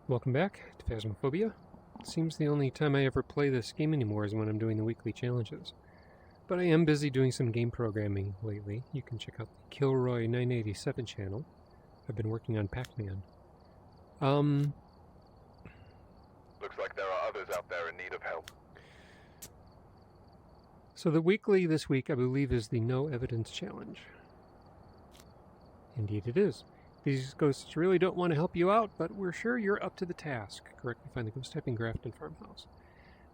Welcome back to Phasmophobia. Seems the only time I ever play this game anymore is when I'm doing the weekly challenges. But I am busy doing some game programming lately. You can check out the Kilroy987 channel. I've been working on Pac-Man. Looks like there are others out there in need of help. So the weekly this week, I believe, is the No Evidence Challenge. Indeed it is. These ghosts really don't want to help you out, but we're sure you're up to the task. Correctly find the ghost type in Grafton farmhouse.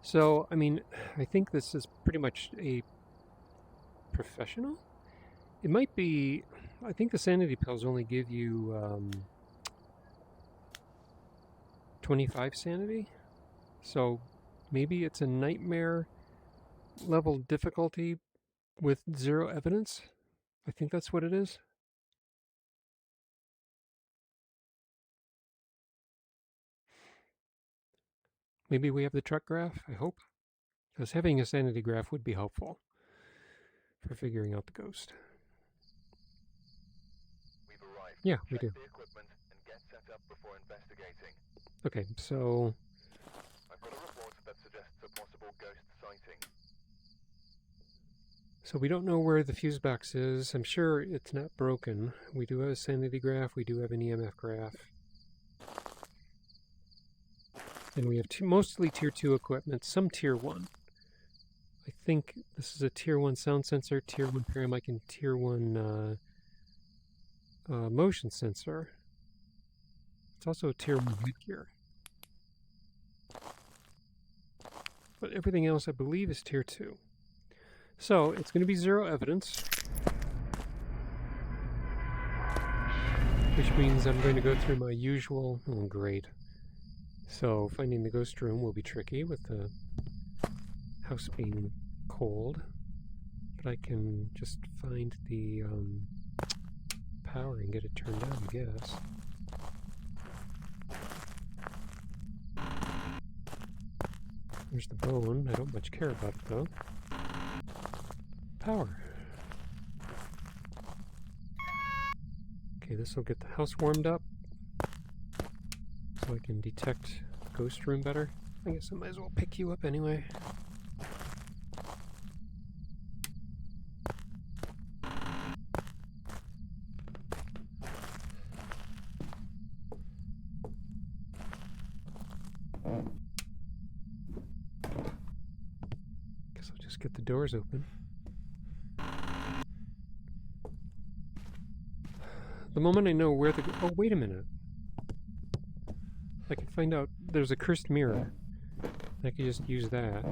So, I mean, I think this is pretty much a professional? It might be... I think the Sanity pills only give you 25 sanity. So maybe it's a nightmare level difficulty with 0 evidence. I think that's what it is. Maybe we have the truck graph, I hope. Because having a sanity graph would be helpful for figuring out the ghost. We've arrived. Yeah, we do. Check the equipment and get set up before investigating. Okay, so... I've got a report that suggests a possible ghost sighting. So we don't know where the fuse box is. I'm sure it's not broken. We do have a sanity graph. We do have an EMF graph. And we have mostly Tier 2 equipment, some Tier 1. I think this is a Tier 1 sound sensor, Tier 1 paramic, and Tier 1 motion sensor. It's also a Tier 1 headgear. But everything else, I believe, is Tier 2. So, it's going to be 0 evidence. Which means I'm going to go through my usual... Oh, great. So, finding the ghost room will be tricky with the house being cold. But I can just find the power and get it turned on, I guess. There's the bone. I don't much care about it, though. Power. Okay, this will get the house warmed up so I can detect ghost room better. I guess I might as well pick you up anyway. Guess I'll just get the doors open. The moment I know where the... Oh, wait a minute. I can find out there's a cursed mirror. I could just use that.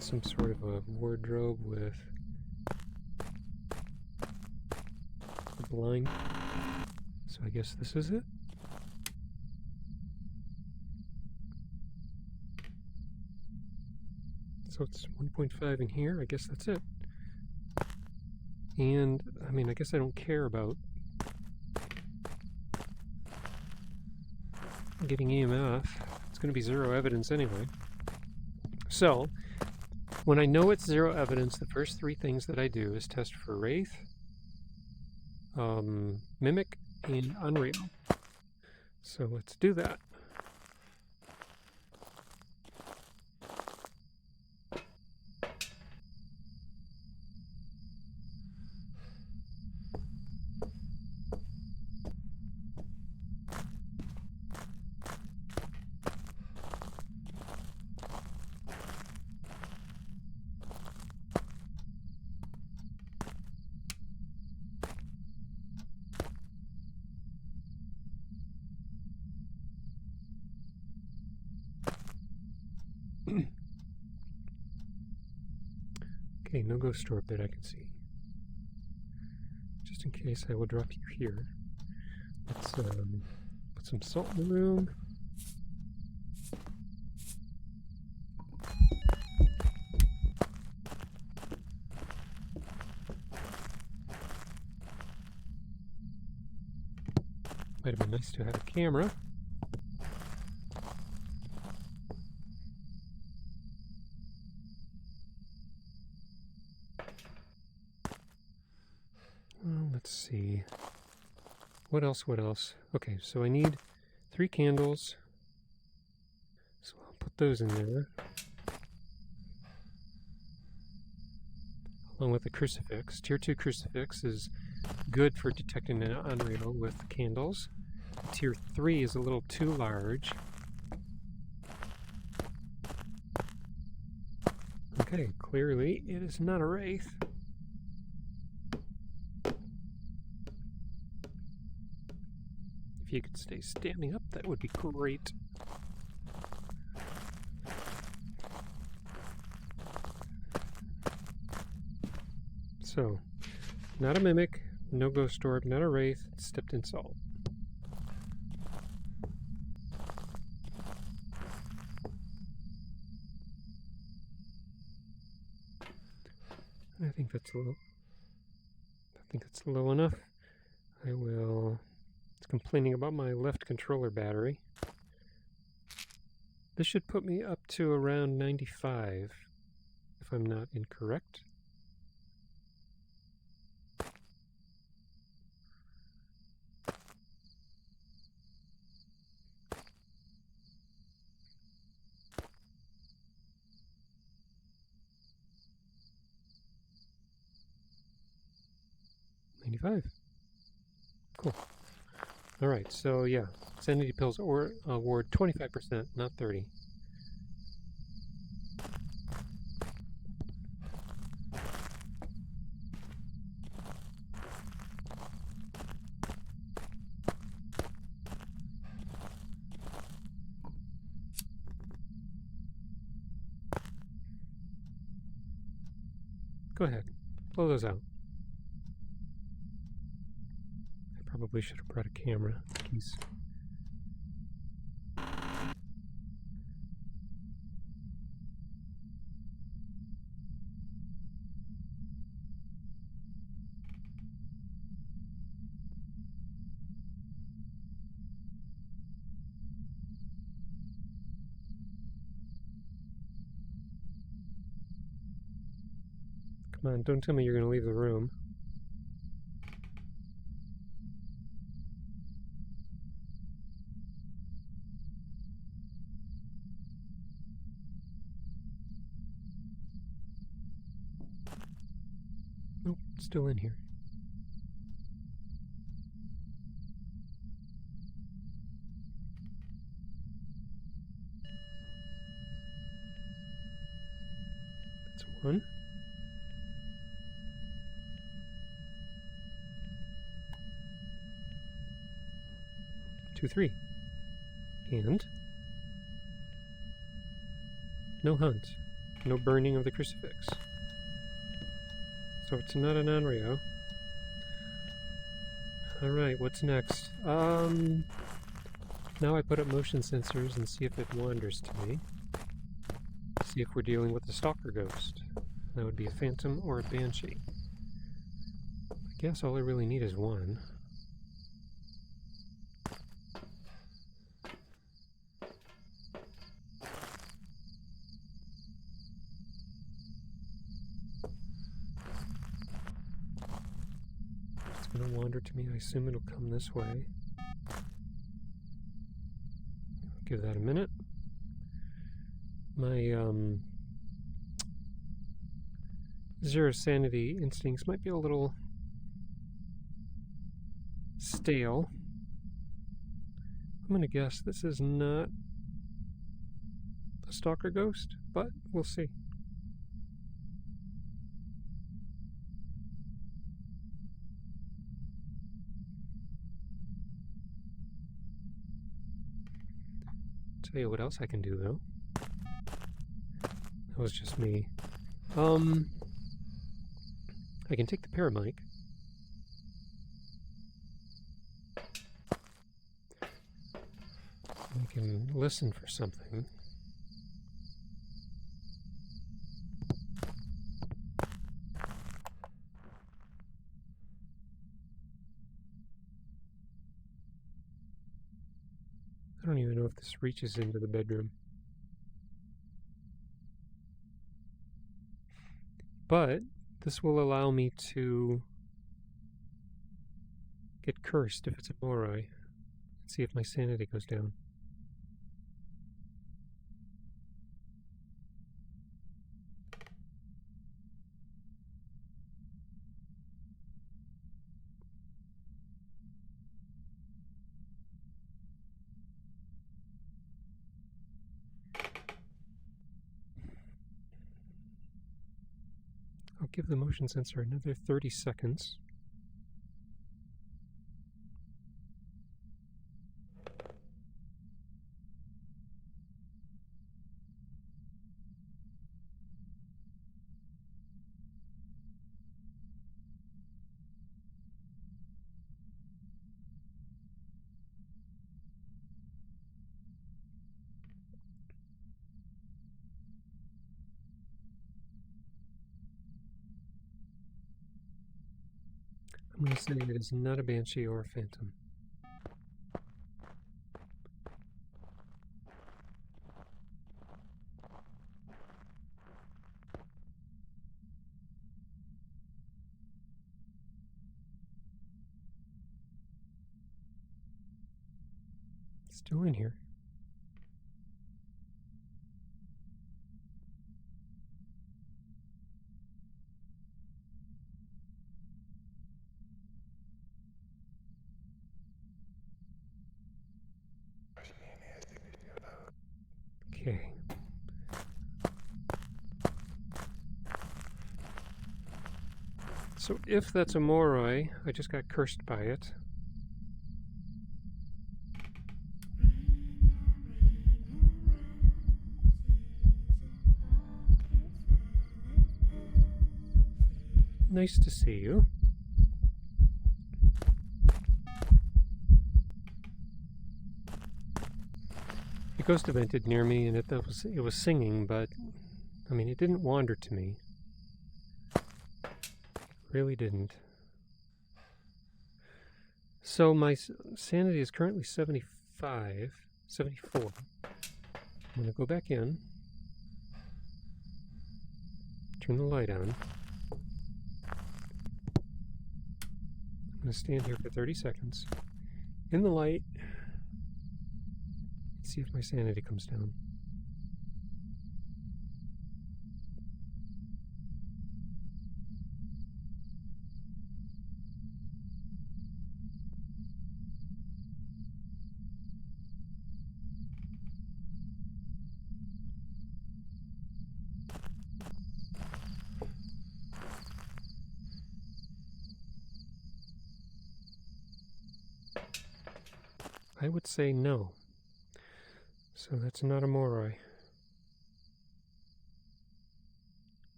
Some sort of a wardrobe with a blind. So I guess this is it. So it's 1.5 in here. I guess that's it. And, I mean, I guess I don't care about getting EMF. It's going to be 0 evidence anyway. So, when I know it's 0 evidence, the first 3 things that I do is test for Wraith, Mimic, and Unreal. So let's do that. Okay, no ghost orb that I can see. Just in case, I will drop you here. Let's put some salt in the room. Might have been nice to have a camera. let's see. What else? Okay, so I need 3 candles. So I'll put those in there. Along with the crucifix. Tier 2 crucifix is good for detecting an unreal with candles. Tier 3 is a little too large. Okay, clearly it is not a wraith. If you could stay standing up, that would be great. So, not a mimic, no ghost orb, not a wraith, stepped in salt. I think that's low enough. It's complaining about my left controller battery. This should put me up to around 95, if I'm not incorrect. Cool. Alright, so yeah, Sanity pills award 25%, not 30. Go ahead, blow those out. I probably should have brought a camera. Jeez. Come on, don't tell me you're going to leave the room. Nope, still in here. That's 1. 2, 3. And no hunt. No burning of the crucifix. So it's not an Onryo. Alright, what's next? Now I put up motion sensors and see if it wanders to me. See if we're dealing with a stalker ghost. That would be a phantom or a banshee. I guess all I really need is 1. It's going to wander to me. I assume it'll come this way. Give that a minute. My zero sanity instincts might be a little stale. I'm going to guess this is not a stalker ghost, but we'll see. Tell you what else I can do, though. That was just me. I can take the paramic. I can listen for something. I don't even know if this reaches into the bedroom. But this will allow me to get cursed if it's a Moroi. See if my sanity goes down. I'll give the motion sensor another 30 seconds. I'm going to say it is not a Banshee or a Phantom. Still in here. Okay. So if that's a Moroi, I just got cursed by it. Nice to see you. It ghost evented near me, and it was singing, but I mean, it didn't wander to me. It really didn't. So my sanity is currently 74. I'm going to go back in, turn the light on. I'm going to stand here for 30 seconds in the light, see if my sanity comes down. I would say no. So that's not a Moroi.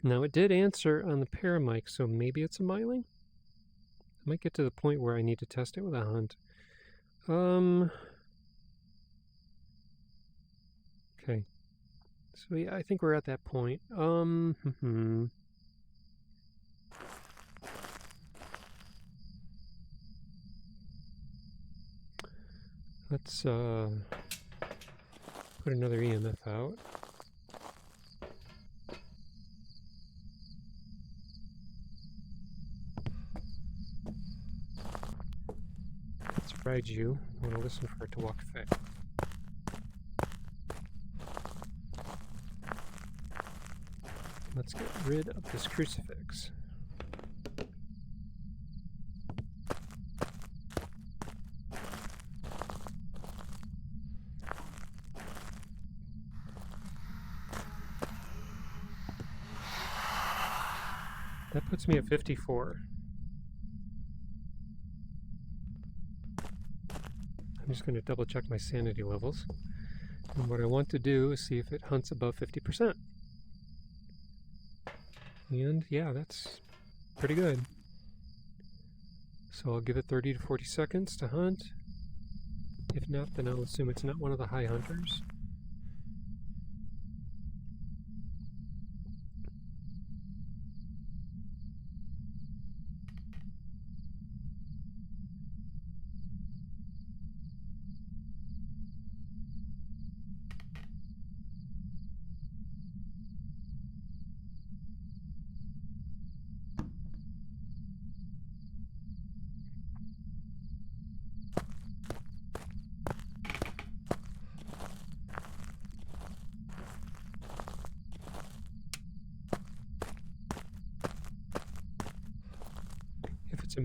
Now it did answer on the paramic, so maybe it's a Myling? I might get to the point where I need to test it with a hunt. Okay. So yeah, I think we're at that point. Let's put another EMF out. It's Raiju. I want to listen for it to walk fast. Let's get rid of this crucifix. That puts me at 54. I'm just going to double check my sanity levels. And what I want to do is see if it hunts above 50%. And yeah, that's pretty good. So I'll give it 30 to 40 seconds to hunt. If not, then I'll assume it's not one of the high hunters.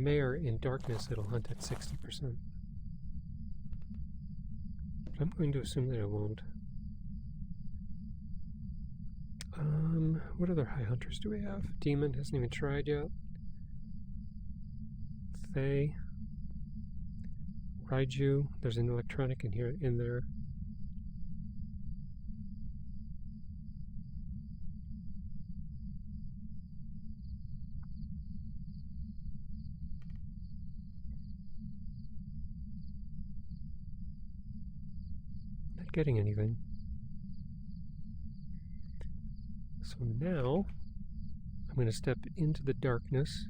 Mayor in darkness, it'll hunt at 60%. I'm going to assume that it won't. What other high hunters do we have? Demon hasn't even tried yet. Fae. Raiju. There's an electronic in there. Not getting anything. So now I'm going to step into the darkness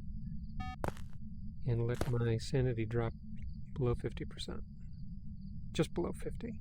and let my sanity drop below 50%. Just below 50.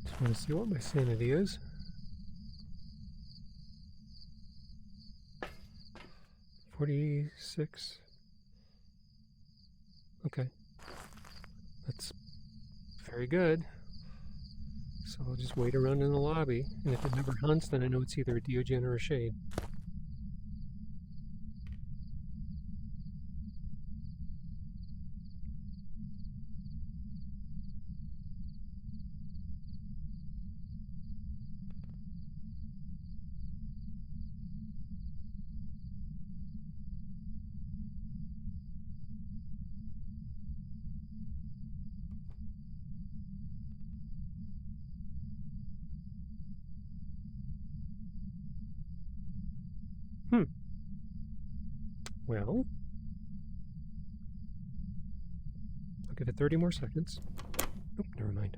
Just want to see what my sanity is. 46. Okay. That's very good. So I'll just wait around in the lobby, and if it never hunts, then I know it's either a Deogen or a shade. Well, I'll give it 30 more seconds. Nope, never mind.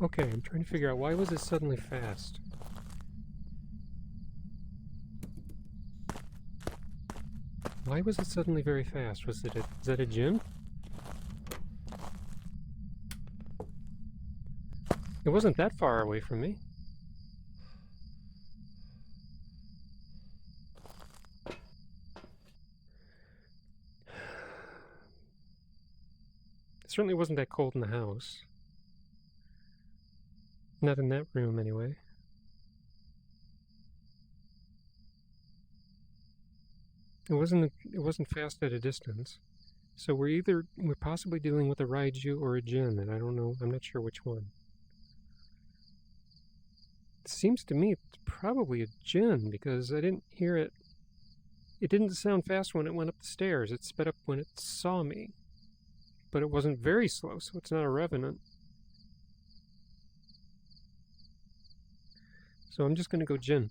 Okay, I'm trying to figure out why was it suddenly fast? Why was it suddenly very fast? Was that a Jinn? It wasn't that far away from me. It certainly wasn't that cold in the house. Not in that room, anyway. It wasn't fast at a distance. So we're possibly dealing with a Raiju or a Jinn, and I don't know, I'm not sure which one. It seems to me it's probably a Jinn, because I didn't hear it. It didn't sound fast when it went up the stairs. It sped up when it saw me. But it wasn't very slow, so it's not a Revenant. So I'm just going to go Jinn.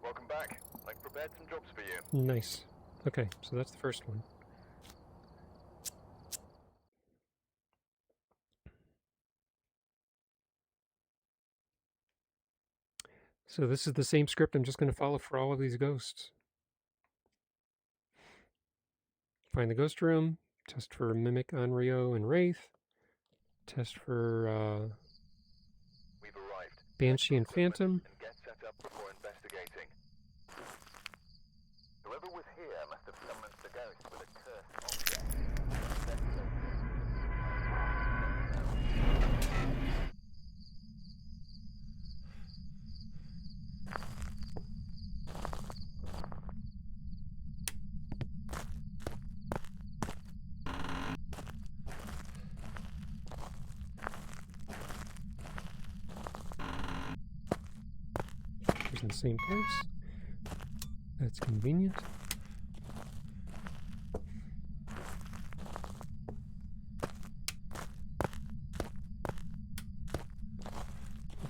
Welcome back. I've prepared some jobs for you. Nice. Okay, so that's the first one. So this is the same script I'm just going to follow for all of these ghosts. Find the ghost room, test for Mimic, Onryo, and Wraith, test for We've arrived. Banshee and Phantom. And get set up before investigating. Whoever was here must have summoned the ghost with a cursed object. in the same place. That's convenient.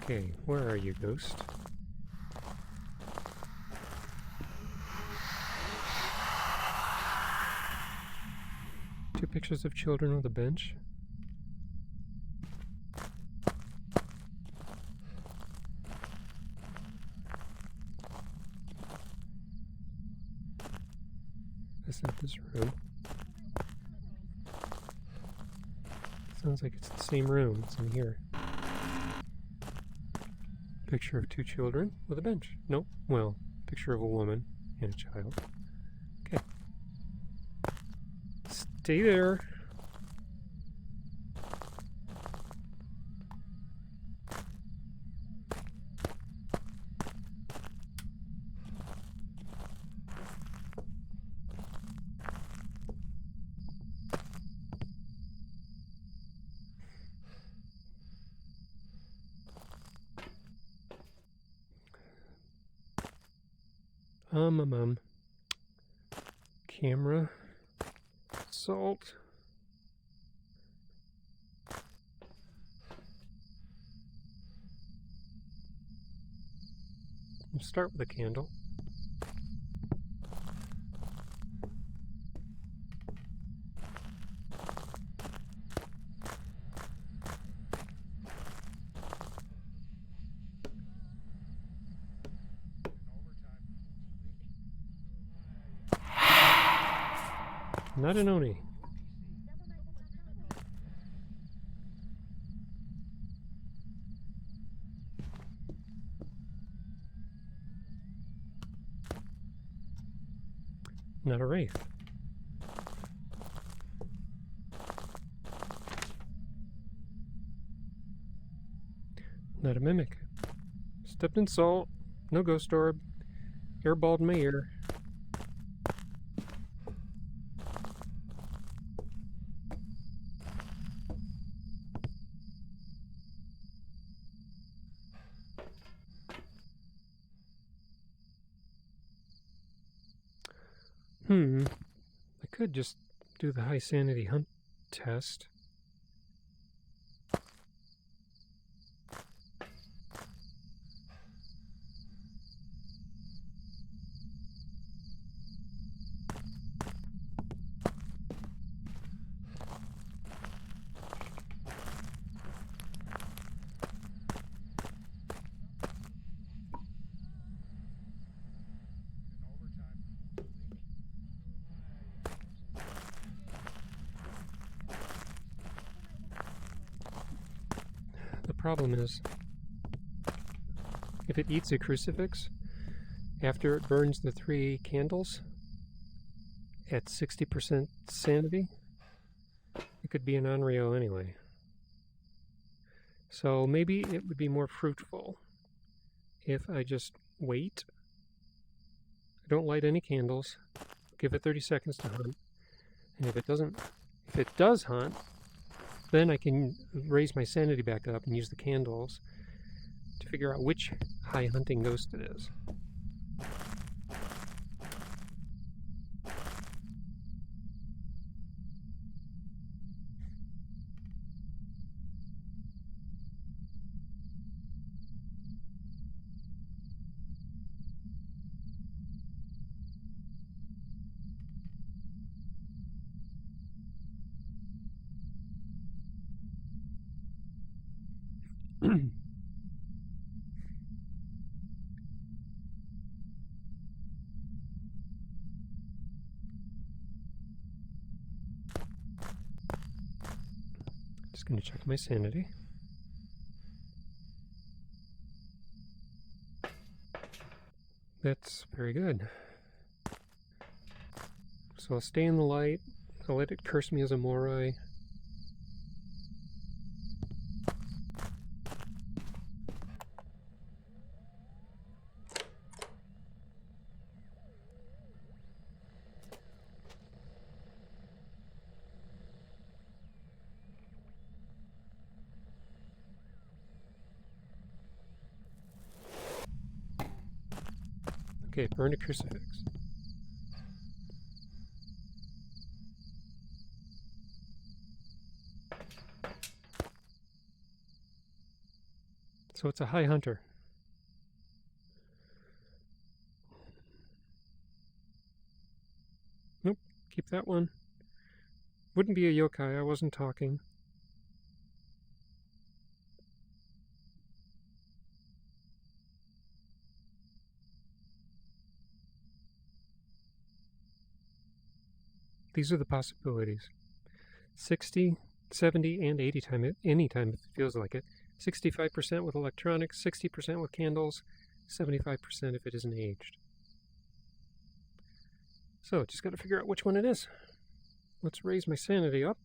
Okay, where are you, ghost? Two pictures of children with a bench. That's not this room. Sounds like it's the same room. It's in here. Picture of two children with a bench. Nope. Well, picture of a woman and a child. Okay. Stay there. Camera. Salt. We'll start with a candle. Not an Oni. Not a wraith. Not a mimic. Stepped in salt. No ghost orb. Airballed my ear. I could just do the high sanity hunt test. The problem is, if it eats a crucifix, after it burns the 3 candles at 60% sanity, it could be an Onryo anyway. So maybe it would be more fruitful if I just wait. I don't light any candles. Give it 30 seconds to hunt. And if it does hunt, then I can raise my sanity back up and use the candles to figure out which high hunting ghost it is. Just going to check my sanity. That's very good. So I'll stay in the light. I'll let it curse me as a Morai. Okay, burn a crucifix. So it's a high hunter. Nope, keep that one. Wouldn't be a yokai, I wasn't talking. These are the possibilities. 60, 70, and 80 time, anytime if it feels like it. 65% with electronics, 60% with candles, 75% if it isn't aged. So, just got to figure out which one it is. Let's raise my sanity up.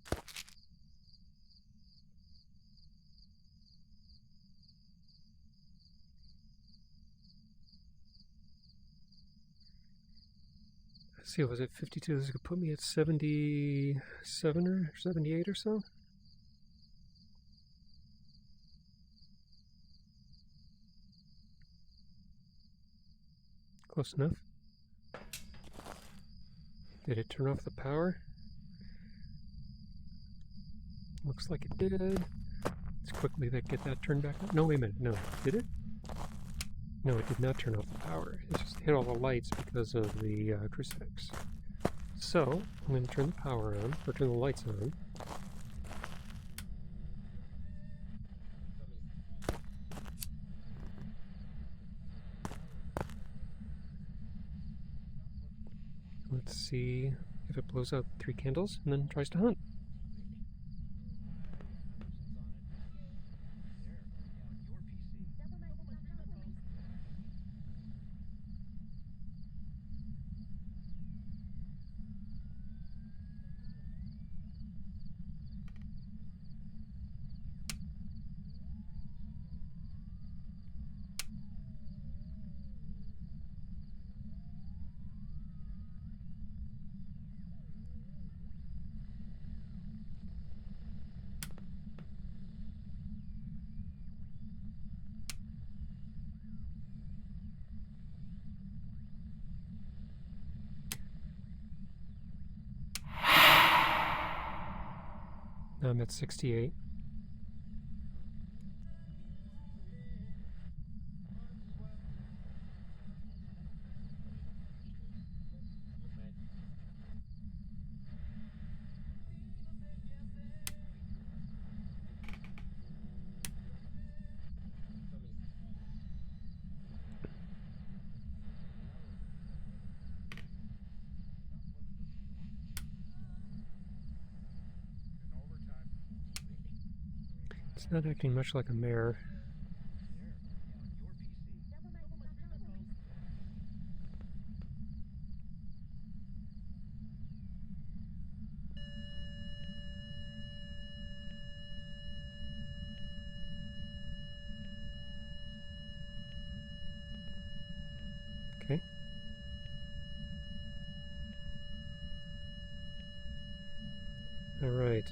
Let's see, was it 52? This could put me at 77 or 78 or so. Close enough. Did it turn off the power? Looks like it did. Let's quickly get that turned back on. No, wait a minute. No, did it? No, it did not turn off the power. It just hit all the lights because of the crucifix. So, I'm going to turn the power on, or turn the lights on. Let's see if it blows out 3 candles and then tries to hunt. Now I'm at 68. It's not acting much like a mare. Okay. Alright.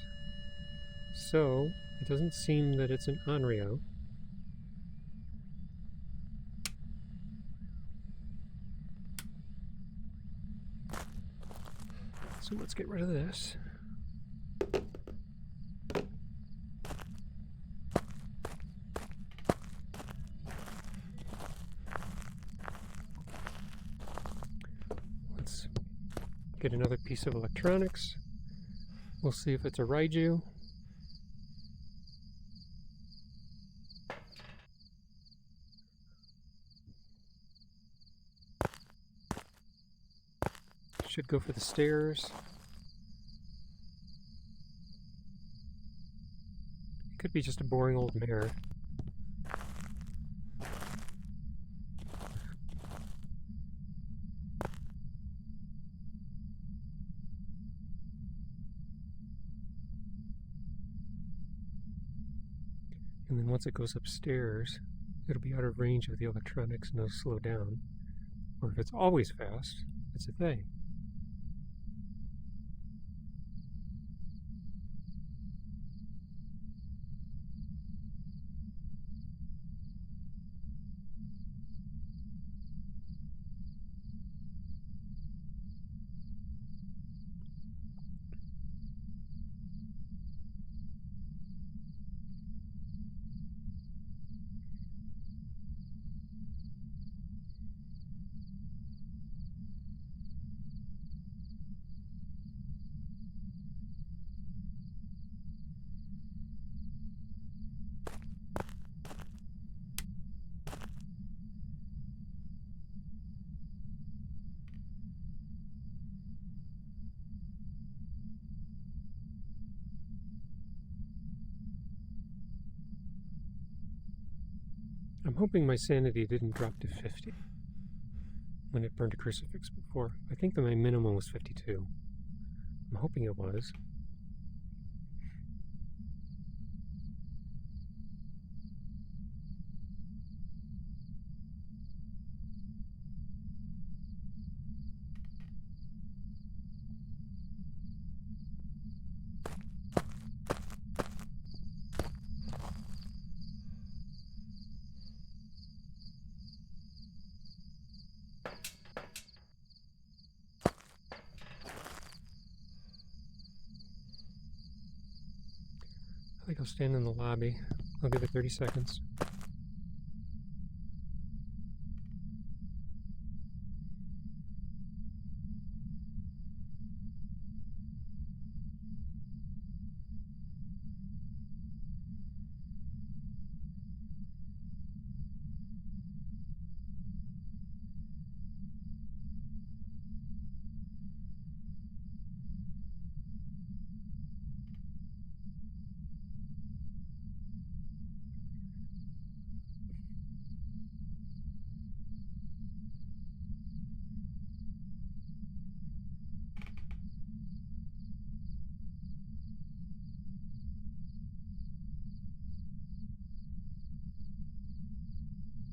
So, it doesn't seem that it's an Onryo. So let's get rid of this. Let's get another piece of electronics. We'll see if it's a Raiju. Should go for the stairs. It could be just a boring old mare. And then once it goes upstairs, it'll be out of range of the electronics and it'll slow down. Or if it's always fast, it's a thing. I'm hoping my sanity didn't drop to 50 when it burned a crucifix before. I think that my minimum was 52. I'm hoping it was. I think I'll stand in the lobby. I'll give it 30 seconds.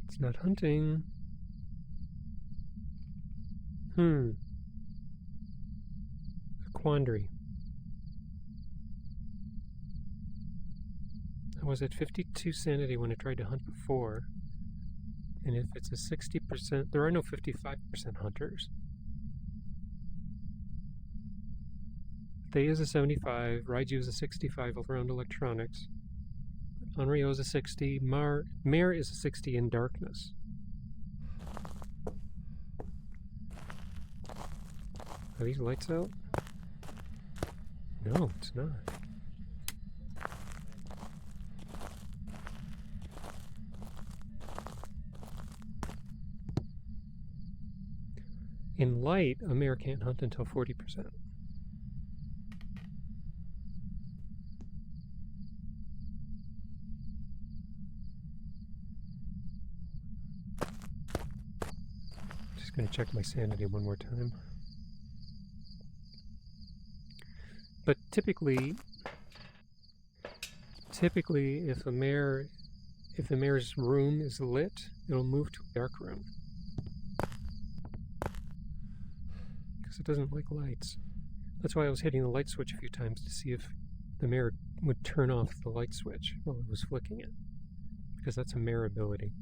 It's not hunting. A quandary. I was at 52 sanity when I tried to hunt before. And if it's a 60%, there are no 55% hunters. They is a 75, Raiju is a 65 all around electronics. Onryo is a 60, Mare is a 60 in darkness. Are these lights out? No, it's not. In light, a mare can't hunt until 40%. Just going to check my sanity one more time. But typically, if the mare's room is lit, it'll move to a dark room. Because it doesn't like lights. That's why I was hitting the light switch a few times to see if the mare would turn off the light switch while it was flicking it. Because that's a mare ability.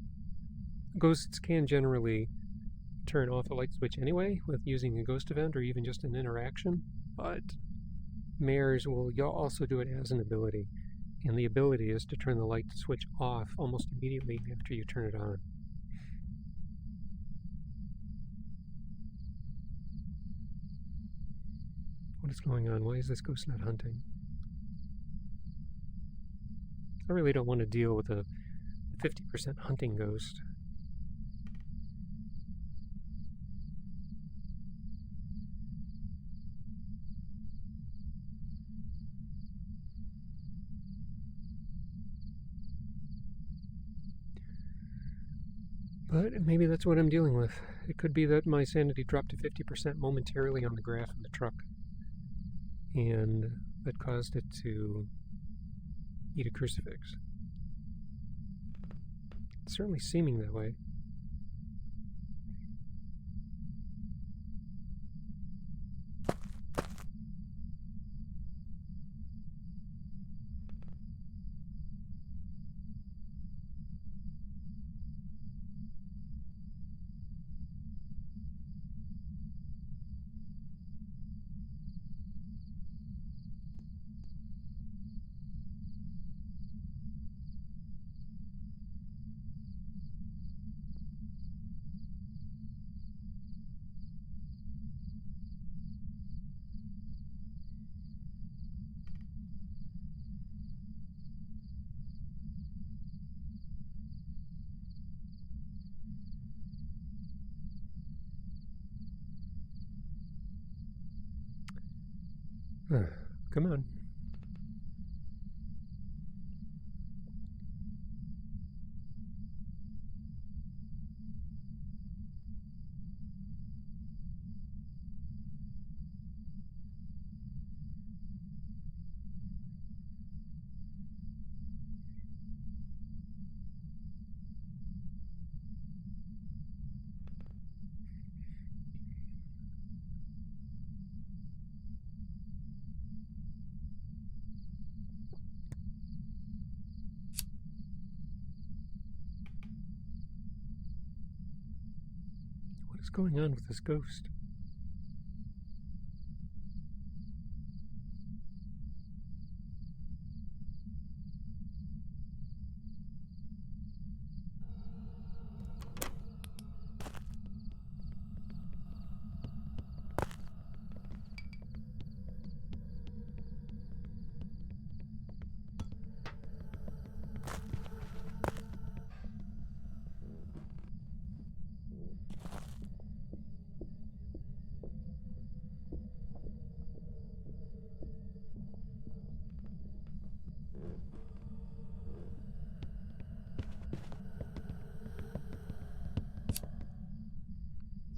Ghosts can generally turn off a light switch anyway with using a ghost event or even just an interaction, but mares will also do it as an ability, and the ability is to turn the light switch off almost immediately after you turn it on. What is going on? Why is this ghost not hunting? I really don't want to deal with a 50% hunting ghost. But maybe that's what I'm dealing with. It could be that my sanity dropped to 50% momentarily on the graph in the truck, and that caused it to eat a crucifix. It's certainly seeming that way. Come on. What is going on with this ghost?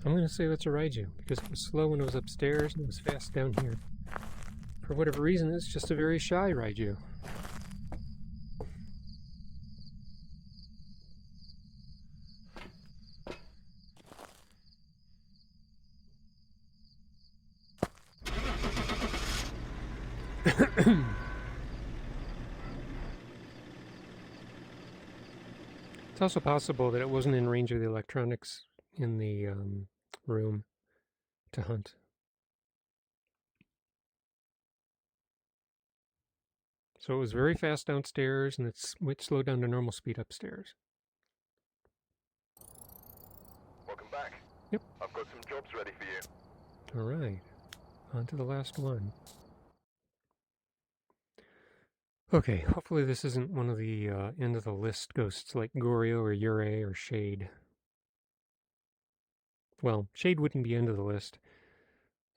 I'm going to say that's a Raiju, because it was slow when it was upstairs and it was fast down here. For whatever reason, it's just a very shy Raiju. It's also possible that it wasn't in range of the electronics in the room to hunt. So it was very fast downstairs, and it slowed down to normal speed upstairs. Welcome back. Yep. I've got some jobs ready for you. All right, on to the last one. Okay, hopefully this isn't one of the end of the list ghosts like Goryo or Yurei or Shade. Well, Shade wouldn't be end of the list.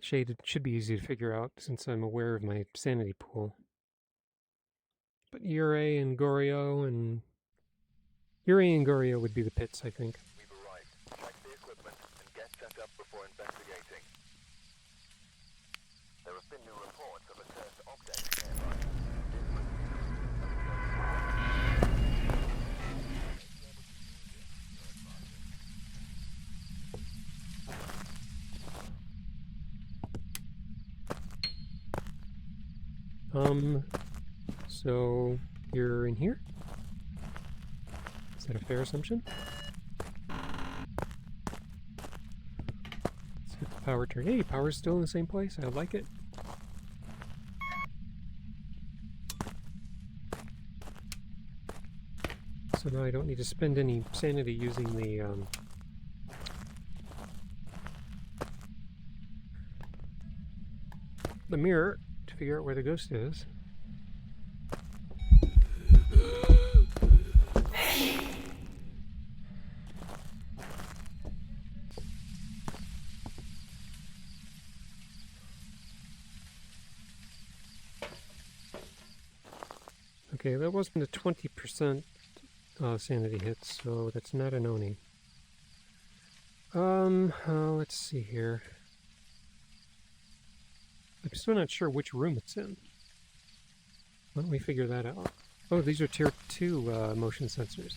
Shade should be easy to figure out since I'm aware of my sanity pool. But Yurei and Goryo would be the pits, I think. We've arrived. Check the equipment and get set up before investigating. There have been new reports of a cursed object nearby. So you're in here? Is that a fair assumption? Let's get the power turn. Hey, power's still in the same place. I like it. So now I don't need to spend any sanity using the mirror to figure out where the ghost is. Okay, that wasn't a 20% sanity hit, so that's not an Oni. Let's see here. I'm still not sure which room it's in. Why don't we figure that out? Oh, these are tier 2 motion sensors.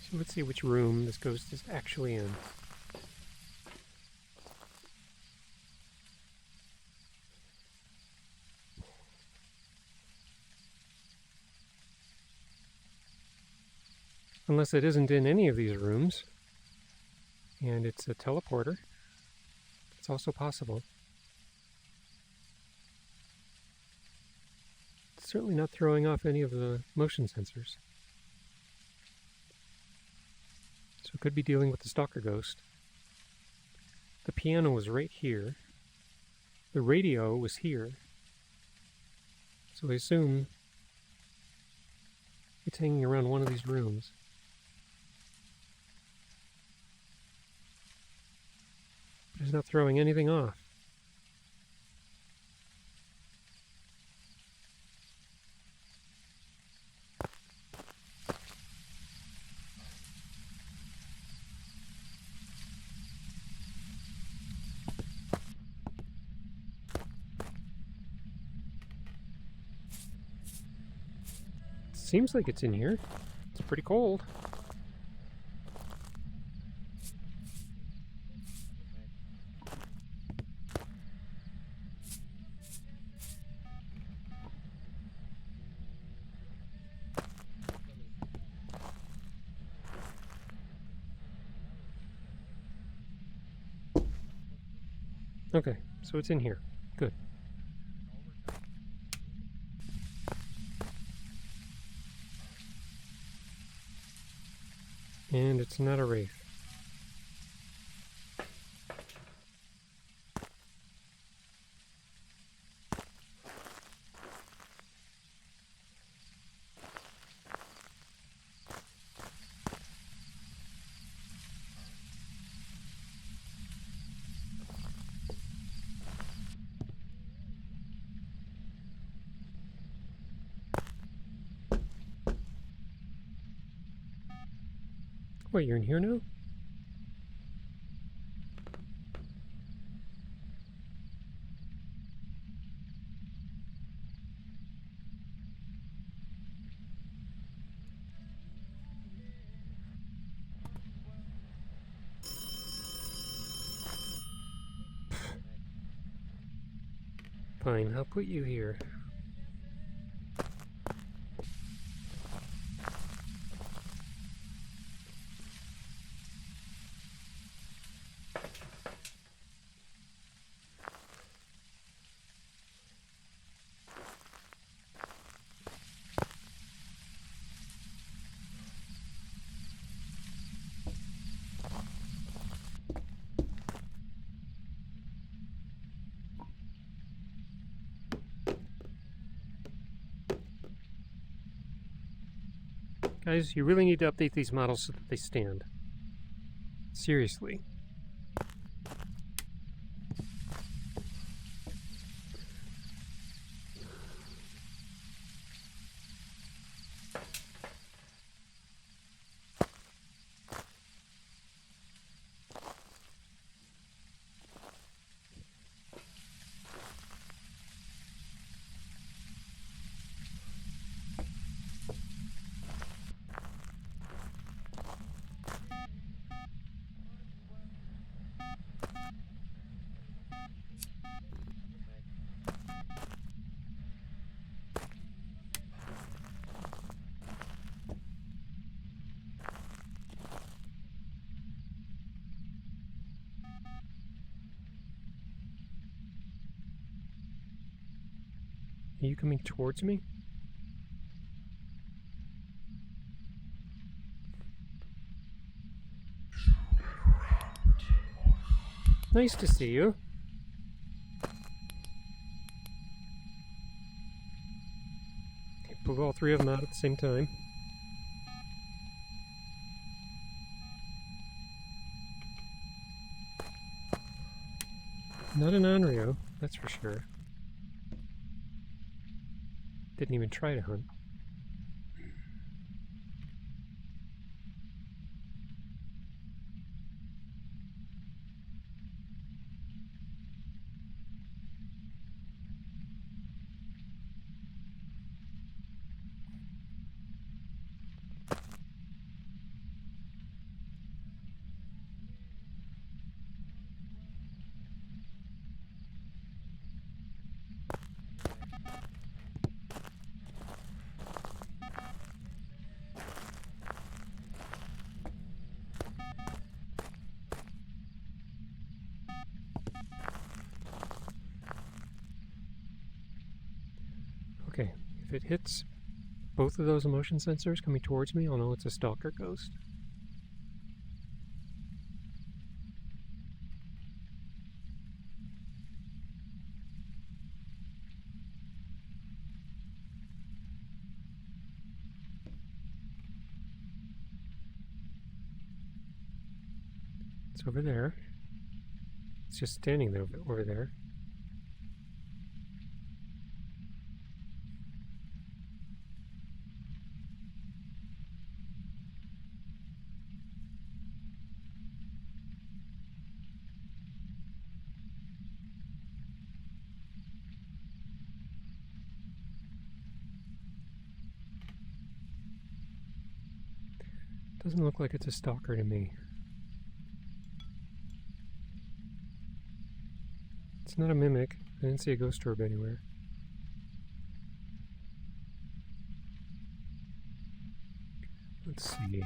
So let's see which room this ghost is actually in. Unless it isn't in any of these rooms, and it's a teleporter. It's also possible. It's certainly not throwing off any of the motion sensors. So it could be dealing with the stalker ghost. The piano was right here. The radio was here. So I assume it's hanging around one of these rooms. But it's not throwing anything off. Seems like it's in here. It's pretty cold. Okay, so it's in here. Good. And it's not a wraith. Wait, you're in here now? Fine, I'll put you here. Guys, you really need to update these models so that they stand. Seriously. Are you coming towards me? Nice to see you. Okay, pull all three of them out at the same time. Not an Onryo, that's for sure. Didn't even try to hunt. Okay, if it hits both of those emotion sensors coming towards me, I'll know it's a stalker ghost. It's over there. It's just standing there over there. Doesn't look like it's a stalker to me. It's not a mimic. I didn't see a ghost orb anywhere. Let's see.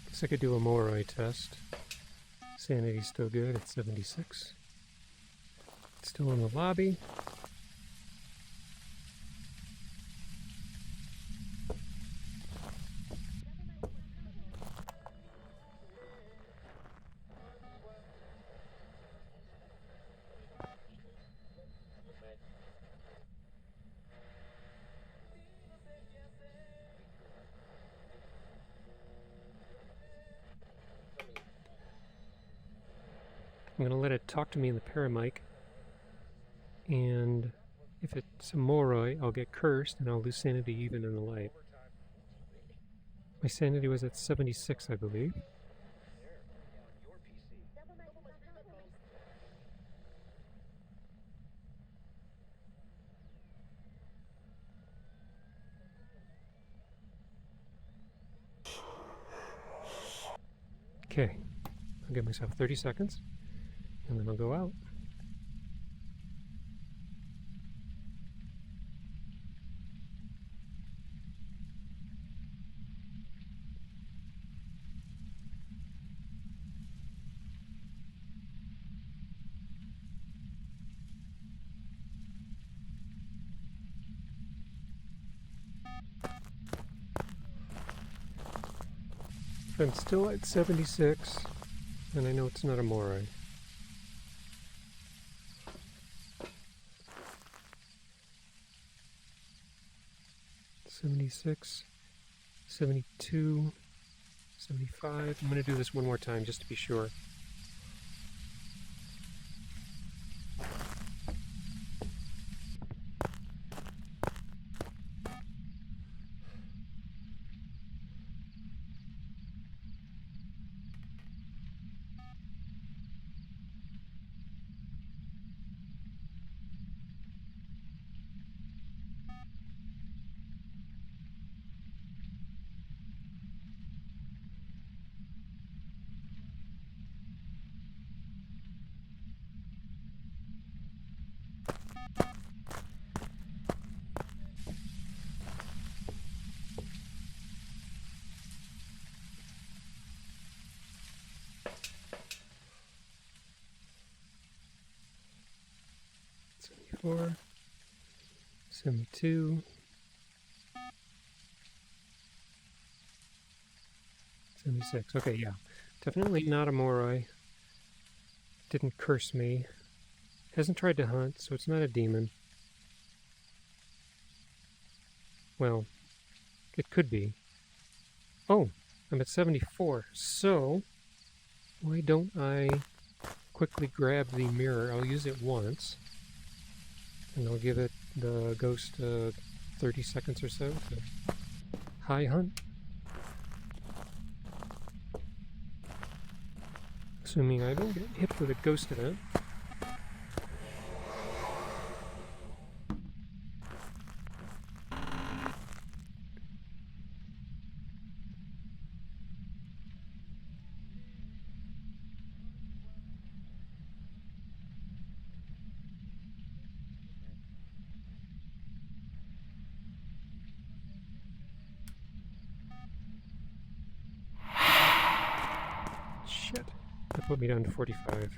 Guess I could do a Moroi test. Sanity's still good at 76. It's still in the lobby. I'm going to let it talk to me in the paramic, and if it's a Moroi, I'll get cursed and I'll lose sanity even in the light. My sanity was at 76, I believe. Okay, I'll give myself 30 seconds, and then I'll go out. If I'm still at 76, then I know it's not a Moroi. $76, $72, $75. I'm going to do this one more time just to be sure. $74, $72, $76. Okay, yeah. Definitely not a Moroi. Didn't curse me. Hasn't tried to hunt, so it's not a demon. Well, it could be. Oh, I'm at 74. So, why don't I quickly grab the mirror? I'll use it once. And I'll give it the ghost 30 seconds or so to high hunt. Assuming I don't get hit with a ghost event. Shit. That put me down to 45.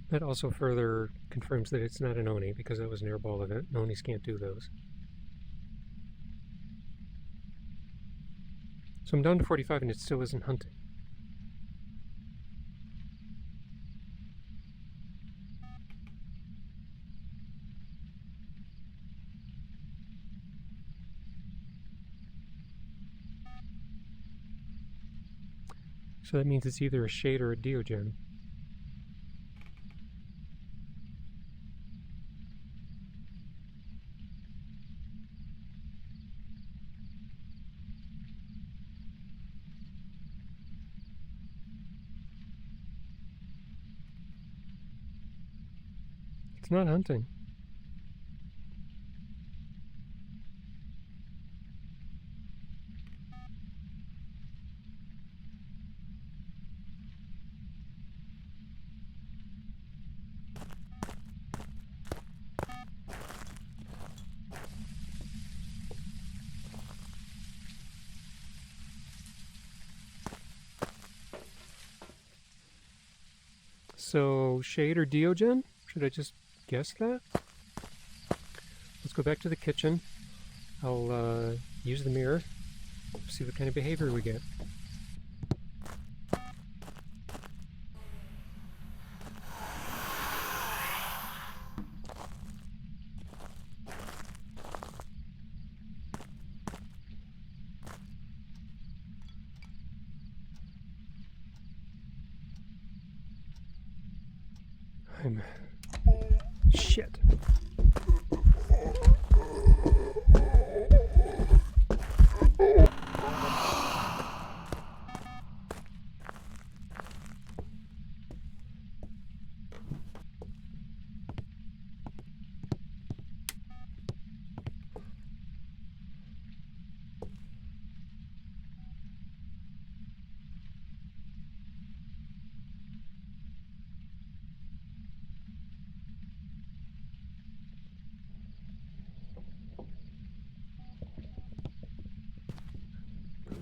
That also further confirms that it's not an Oni, because that was an airball event. Onis can't do those. So I'm down to 45 and it still isn't hunting. So that means it's either a shade or a Deogen. It's not hunting. So, shade or Deogen? Should I just guess that? Let's go back to the kitchen. I'll use the mirror, see what kind of behavior we get. Shit.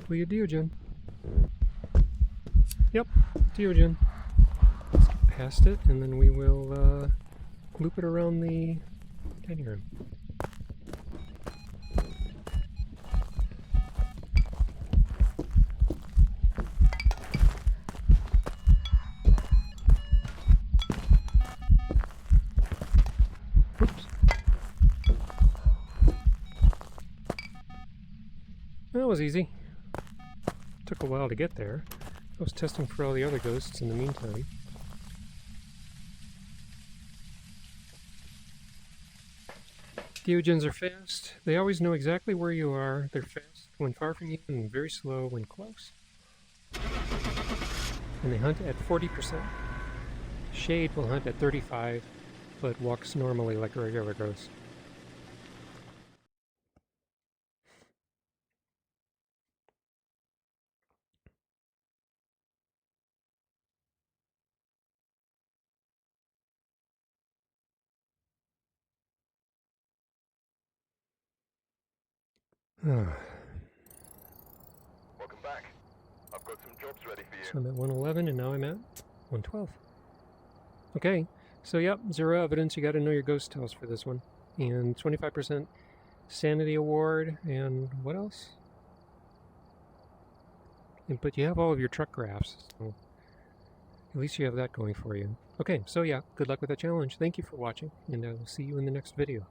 Hopefully a Deogen. Yep, Deogen. Let's get past it and then we will loop it around the dining room. Oops. That was easy. Took a while to get there. I was testing for all the other ghosts in the meantime. Deogens are fast. They always know exactly where you are. They're fast when far from you and very slow when close. And they hunt at 40%. Shade will hunt at 35%, but walks normally like a regular ghost. Welcome back. I've got some jobs ready for you. So I'm at 111 and now I'm at 112. Okay, so yep, 0 evidence. You got to know your ghost tells for this one. And 25% Sanity award, and what else? But you have all of your truck graphs, so at least you have that going for you. Okay, so yeah, good luck with that challenge. Thank you for watching, and I will see you in the next video.